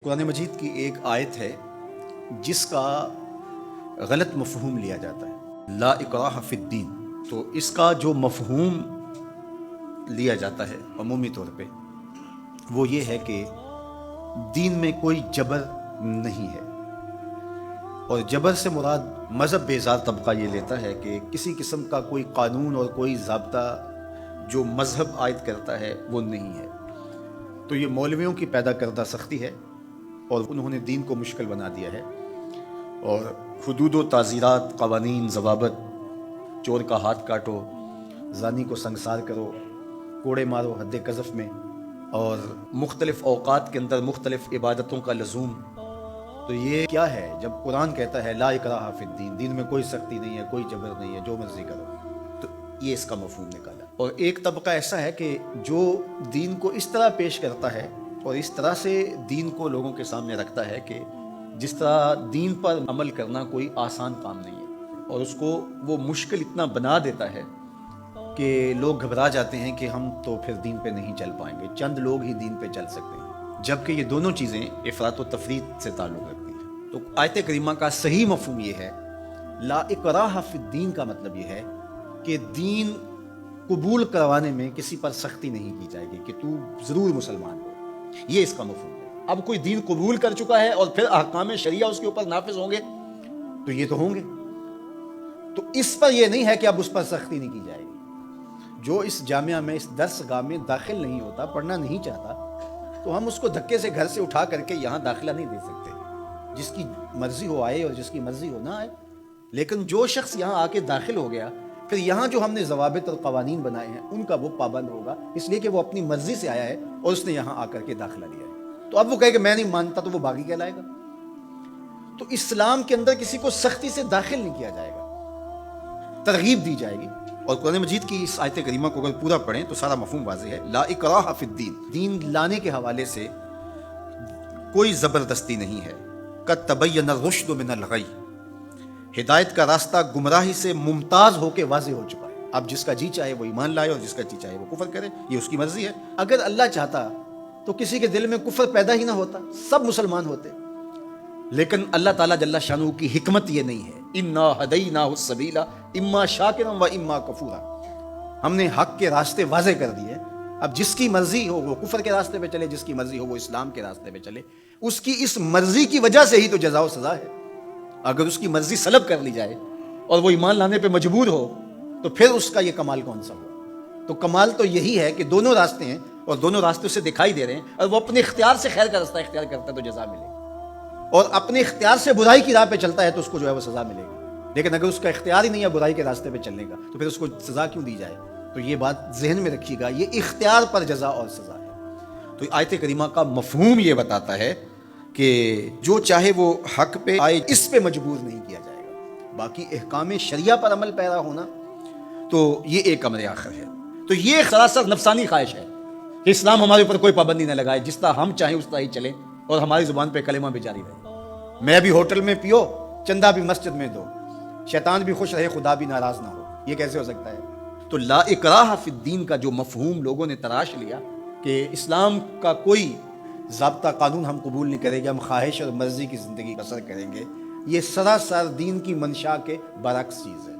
قرآن مجید کی ایک آیت ہے جس کا غلط مفہوم لیا جاتا ہے، لا اکراہ فی الدین۔ تو اس کا جو مفہوم لیا جاتا ہے عمومی طور پہ وہ یہ ہے کہ دین میں کوئی جبر نہیں ہے، اور جبر سے مراد مذہب بیزار طبقہ یہ لیتا ہے کہ کسی قسم کا کوئی قانون اور کوئی ضابطہ جو مذہب عائد کرتا ہے وہ نہیں ہے۔ تو یہ مولویوں کی پیدا کردہ سختی ہے اور انہوں نے دین کو مشکل بنا دیا ہے، اور حدود و تعزیرات، قوانین، ضوابط، چور کا ہاتھ کاٹو، زانی کو سنگسار کرو، کوڑے مارو حد قذف میں، اور مختلف اوقات کے اندر مختلف عبادتوں کا لزوم۔ تو یہ کیا ہے جب قرآن کہتا ہے لا اکراہ فی الدین، دین میں کوئی سختی نہیں ہے، کوئی جبر نہیں ہے، جو مرضی کرو؟ تو یہ اس کا مفہوم نکالا۔ اور ایک طبقہ ایسا ہے کہ جو دین کو اس طرح پیش کرتا ہے اور اس طرح سے دین کو لوگوں کے سامنے رکھتا ہے کہ جس طرح دین پر عمل کرنا کوئی آسان کام نہیں ہے، اور اس کو وہ مشکل اتنا بنا دیتا ہے کہ لوگ گھبرا جاتے ہیں کہ ہم تو پھر دین پہ نہیں چل پائیں گے، چند لوگ ہی دین پہ چل سکتے ہیں، جبکہ یہ دونوں چیزیں افراط و تفریط سے تعلق رکھتی ہیں۔ تو آیت کریمہ کا صحیح مفہوم یہ ہے، لا اکراہ فی الدین کا مطلب یہ ہے کہ دین قبول کروانے میں کسی پر سختی نہیں کی جائے گی کہ تو ضرور مسلمان ہو، یہ اس کا مفہوم ہے۔ اب کوئی دین قبول کر چکا ہے اور پھر احکام شریعہ اس کے اوپر نافذ ہوں گے تو یہ تو ہوں گے، تو اس پر یہ نہیں ہے کہ اب اس پر سختی نہیں کی جائے گی۔ جو اس جامعہ میں، اس درس گاہ میں داخل نہیں ہوتا، پڑھنا نہیں چاہتا، تو ہم اس کو دھکے سے گھر سے اٹھا کر کے یہاں داخلہ نہیں دے سکتے۔ جس کی مرضی ہو آئے اور جس کی مرضی ہو نہ آئے، لیکن جو شخص یہاں آ کے داخل ہو گیا، پھر یہاں جو ہم نے ضوابط اور قوانین بنائے ہیں ان کا وہ پابند ہوگا، اس لیے کہ وہ اپنی مرضی سے آیا ہے اور اس نے یہاں آ کر کے داخلہ لیا ہے۔ تو اب وہ کہے کہ میں نہیں مانتا، تو وہ باغی کہلائے گا۔ تو اسلام کے اندر کسی کو سختی سے داخل نہیں کیا جائے گا، ترغیب دی جائے گی۔ اور قرآن مجید کی اس آیت کریمہ کو اگر پورا پڑھیں تو سارا مفہوم واضح ہے۔ لا اکراہ فی الدین، دین لانے کے حوالے سے کوئی زبردستی نہیں ہے۔ قد تبین الرشد من الغی، ہدایت کا راستہ گمراہی سے ممتاز ہو کے واضح ہو چکا ہے۔ اب جس کا جی چاہے وہ ایمان لائے اور جس کا جی چاہے وہ کفر کرے، یہ اس کی مرضی ہے۔ اگر اللہ چاہتا تو کسی کے دل میں کفر پیدا ہی نہ ہوتا، سب مسلمان ہوتے، لیکن اللہ تعالیٰ جل شانہ کی حکمت یہ نہیں ہے۔ انا ہدیناہ السبیل اما شاکرا و اما کفورا، ہم نے حق کے راستے واضح کر دیے۔ اب جس کی مرضی ہو وہ کفر کے راستے پہ چلے، جس کی مرضی ہو وہ اسلام کے راستے پہ چلے، اس کی اس مرضی کی وجہ سے ہی تو جزا و سزا ہے۔ اگر اس کی مرضی سلب کر لی جائے اور وہ ایمان لانے پہ مجبور ہو تو پھر اس کا یہ کمال کون سا ہو؟ تو کمال تو یہی ہے کہ دونوں راستے ہیں اور دونوں راستے اسے دکھائی دے رہے ہیں، اور وہ اپنے اختیار سے خیر کا راستہ اختیار کرتا ہے تو جزا ملے گی، اور اپنے اختیار سے برائی کی راہ پہ چلتا ہے تو اس کو جو ہے وہ سزا ملے گی۔ لیکن اگر اس کا اختیار ہی نہیں ہے برائی کے راستے پہ چلنے کا تو پھر اس کو سزا کیوں دی جائے؟ تو یہ بات ذہن میں رکھیے گا، یہ اختیار پر جزا اور سزا ہے۔ تو آیت کریمہ کا مفہوم یہ بتاتا ہے کہ جو چاہے وہ حق پہ آئے، اس پہ مجبور نہیں کیا جائے گا۔ باقی احکام شریعہ پر عمل پیرا ہونا تو یہ ایک امر آخر ہے۔ تو یہ سراسر نفسانی خواہش ہے کہ اسلام ہمارے اوپر کوئی پابندی نہ لگائے، جس طرح ہم چاہیں اس طرح ہی چلیں اور ہماری زبان پہ کلمہ بھی جاری رہے۔ میں بھی ہوٹل میں پیو، چندہ بھی مسجد میں دو، شیطان بھی خوش رہے، خدا بھی ناراض نہ ہو، یہ کیسے ہو سکتا ہے؟ تو لا اکراہ فی الدین کا جو مفہوم لوگوں نے تراش لیا کہ اسلام کا کوئی ضابطہ قانون ہم قبول نہیں کریں گے، ہم خواہش اور مرضی کی زندگی بسر کریں گے، یہ سراسر دین کی منشا کے برعکس چیز ہے۔